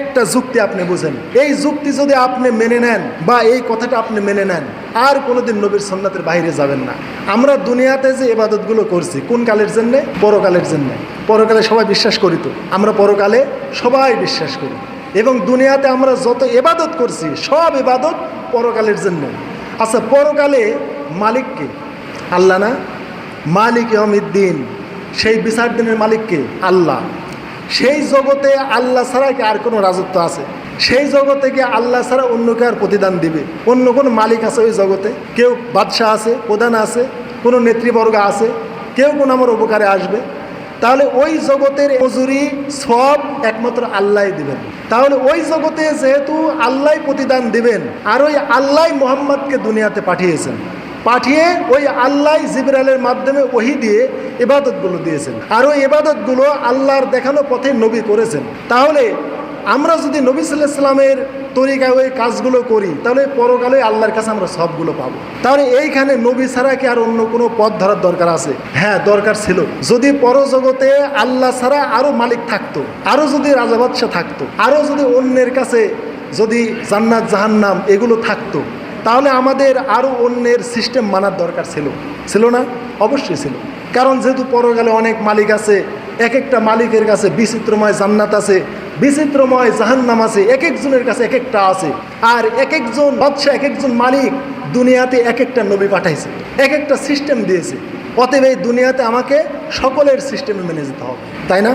একটা যুক্তি আপনি বুঝেন, এই যুক্তি যদি আপনি মেনে নেন বা এই কথাটা আপনি মেনে নেন, আর কোনোদিন নবীর সুন্নাতের বাইরে যাবেন না। আমরা দুনিয়াতে যে ইবাদতগুলো করছি কোন কালের জন্যে? পরকালের জন্যে। পরকালে সবাই বিশ্বাস করি তো, আমরা পরকালে সবাই বিশ্বাস করি। এবং দুনিয়াতে আমরা যত ইবাদত করছি সব ইবাদত পরকালের জন্য। আচ্ছা, পরকালে মালিককে? আল্লাহ না? মালিক ইয়াউমিদ্দিন, সেই বিচার দিনের মালিককে? আল্লাহ। সেই জগতে আল্লাহ ছাড়া কি আর কোনো রাজত্ব আছে? সেই জগতে কি আল্লাহ ছাড়া অন্য কে আর প্রতিদান দিবে? অন্য কোনো মালিক আছে ওই জগতে? কেউ বাদশাহ আছে, প্রধান আছে, কোনো নেতৃবর্গ আছে? কেউ কোন আমার উপকারে আসবে? তাহলে ওই জগতের মজুরি সব একমাত্র আল্লাহ দিবেন। তাহলে ওই জগতে যেহেতু আল্লাহ প্রতিদান দিবেন, আর ওই আল্লাহ মুহাম্মদকে দুনিয়াতে পাঠিয়েছেন, পাঠিয়ে ওই আল্লাহ জিবরাইলের মাধ্যমে ওহী দিয়ে ইবাদতগুলো দিয়েছেন, আর ওই ইবাদতগুলো আল্লাহর দেখানো পথে নবী করেছেন। তাহলে আমরা যদি নবী সাল্লাল্লাহু আলাইহি ওয়াসাল্লামের তরিকায় ওই কাজগুলো করি, তাহলে পরকালে আল্লাহর কাছে আমরা সবগুলো পাবো। তাহলে এইখানে নবী ছাড়া কি আর অন্য কোনো পথ ধরার দরকার আছে? হ্যাঁ, দরকার ছিল। যদি পরজগতে আল্লাহ ছাড়া আরও মালিক থাকতো, আরও যদি রাজা বাদশাহ থাকতো, আরও যদি অন্যের কাছে যদি জান্নাত জাহান্নাম এগুলো থাকতো, তাহলে আমাদের আরও অন্যের সিস্টেম মানার দরকার ছিল। ছিল না? অবশ্যই ছিল। কারণ যেহেতু পরকালে অনেক মালিক আছে, এক একটা মালিকের কাছে বিচিত্রময় জান্নাত আছে, বিচিত্রময় জাহান্নাম আছে, এক একজনের কাছে এক একটা আছে। আর এক একজন বাদশাহ, এক একজন মালিক দুনিয়াতে এক একটা নবী পাঠাইছে, এক একটা সিস্টেম দিয়েছে। অতএব এই দুনিয়াতে আমাকে সকলের সিস্টেমে মেনে যেতে হবে, তাই না?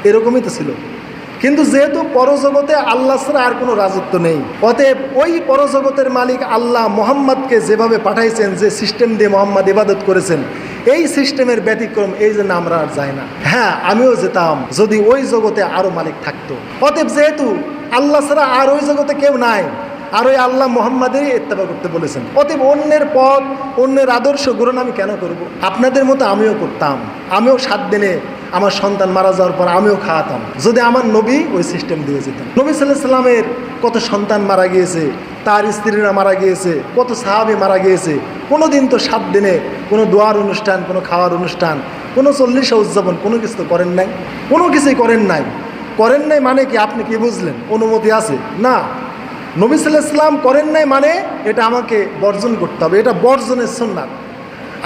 এরকমই তো ছিল। কিন্তু যেহেতু পরজগতে আল্লাহ ছাড়া আর কোনো রাজত্ব নেই, অতএব ওই পরজগতের মালিক আল্লাহ মোহাম্মদকে যেভাবে পাঠাইছেন, যে সিস্টেম দিয়ে মোহাম্মদ ইবাদত করেছেন, এই সিস্টেমের ব্যতিক্রম এই জন্য আমরা আর যাই না। হ্যাঁ, আমিও যেতাম যদি ওই জগতে আরও মালিক থাকতো। অতএব যেহেতু আল্লাহ ছাড়া আর ওই জগতে কেউ নাই, আর ওই আল্লাহ মোহাম্মদেরই ইত্তেবা করতে বলেছেন, অতএব অন্যের পথ, অন্যের আদর্শ গ্রহণ আমি কেন করব? আপনাদের মতো আমিও করতাম। আমিও 7 দিনে আমার সন্তান মারা যাওয়ার পর আমিও খাওয়াতাম, যদি আমার নবী ওই সিস্টেম দিয়ে যেতেন। নবী সাল্লাল্লাহু আলাইহি ওয়াসাল্লামের কত সন্তান মারা গিয়েছে, তার স্ত্রীরা মারা গিয়েছে, কত সাহাবী মারা গিয়েছে। কোনো দিন তো 7 দিনে কোনো দোয়ার অনুষ্ঠান, কোনো খাওয়ার অনুষ্ঠান, কোনো 40 উদযাপন কোনো কিছু তো করেন নাই। কোনো কিছুই করেন নাই। করেন নাই মানে কি? আপনি কি বুঝলেন? অনুমতি আছে না? নবী সাল্লাল্লাহু আলাইহি ওয়াসাল্লাম করেন নাই মানে এটা আমাকে বর্জন করতে হবে। এটা বর্জনের সুন্নাত।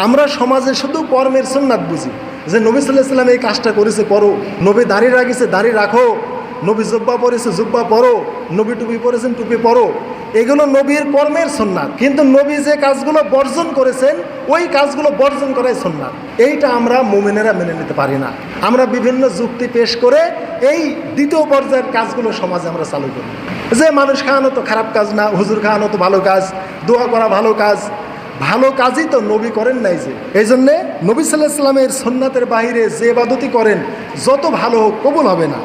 আমরা সমাজে শুধু কর্মের সুন্নাত বুঝি, যে নবী সাল্লাল্লাহু আলাইহি ওয়াসাল্লাম এই কাজটা করেছে করো, নবী দাড়ি রাখিছে দাড়ি রাখো, নবী জুব্বা পরেছে জুব্বা পরো, নবী টুপি পরেছেন টুপি পরো, এগুলো নবীর কর্মের সুন্নাত। কিন্তু নবী যে কাজগুলো বর্জন করেছেন ওই কাজগুলো বর্জন করাই সুন্নাত। এইটা আমরা মুমিনেরা মেনে নিতে পারি না। আমরা বিভিন্ন যুক্তি পেশ করে এই দ্বিতীয় পর্যায়ের কাজগুলো সমাজে আমরা চালু করি, যে মানুষ খাওয়ানো তো খারাপ কাজ না, হুজুর খাওয়ানো তো ভালো কাজ, দোয়া করা ভালো কাজ। ভালো কাজই তো নবী করেন নাই। যে এই জন্যে নবী সাল্লাল্লাহু আলাইহি ওয়াসাল্লামের সুন্নাতের বাইরে যে ইবাদতই করেন যত ভালো হোক কবুল হবে না।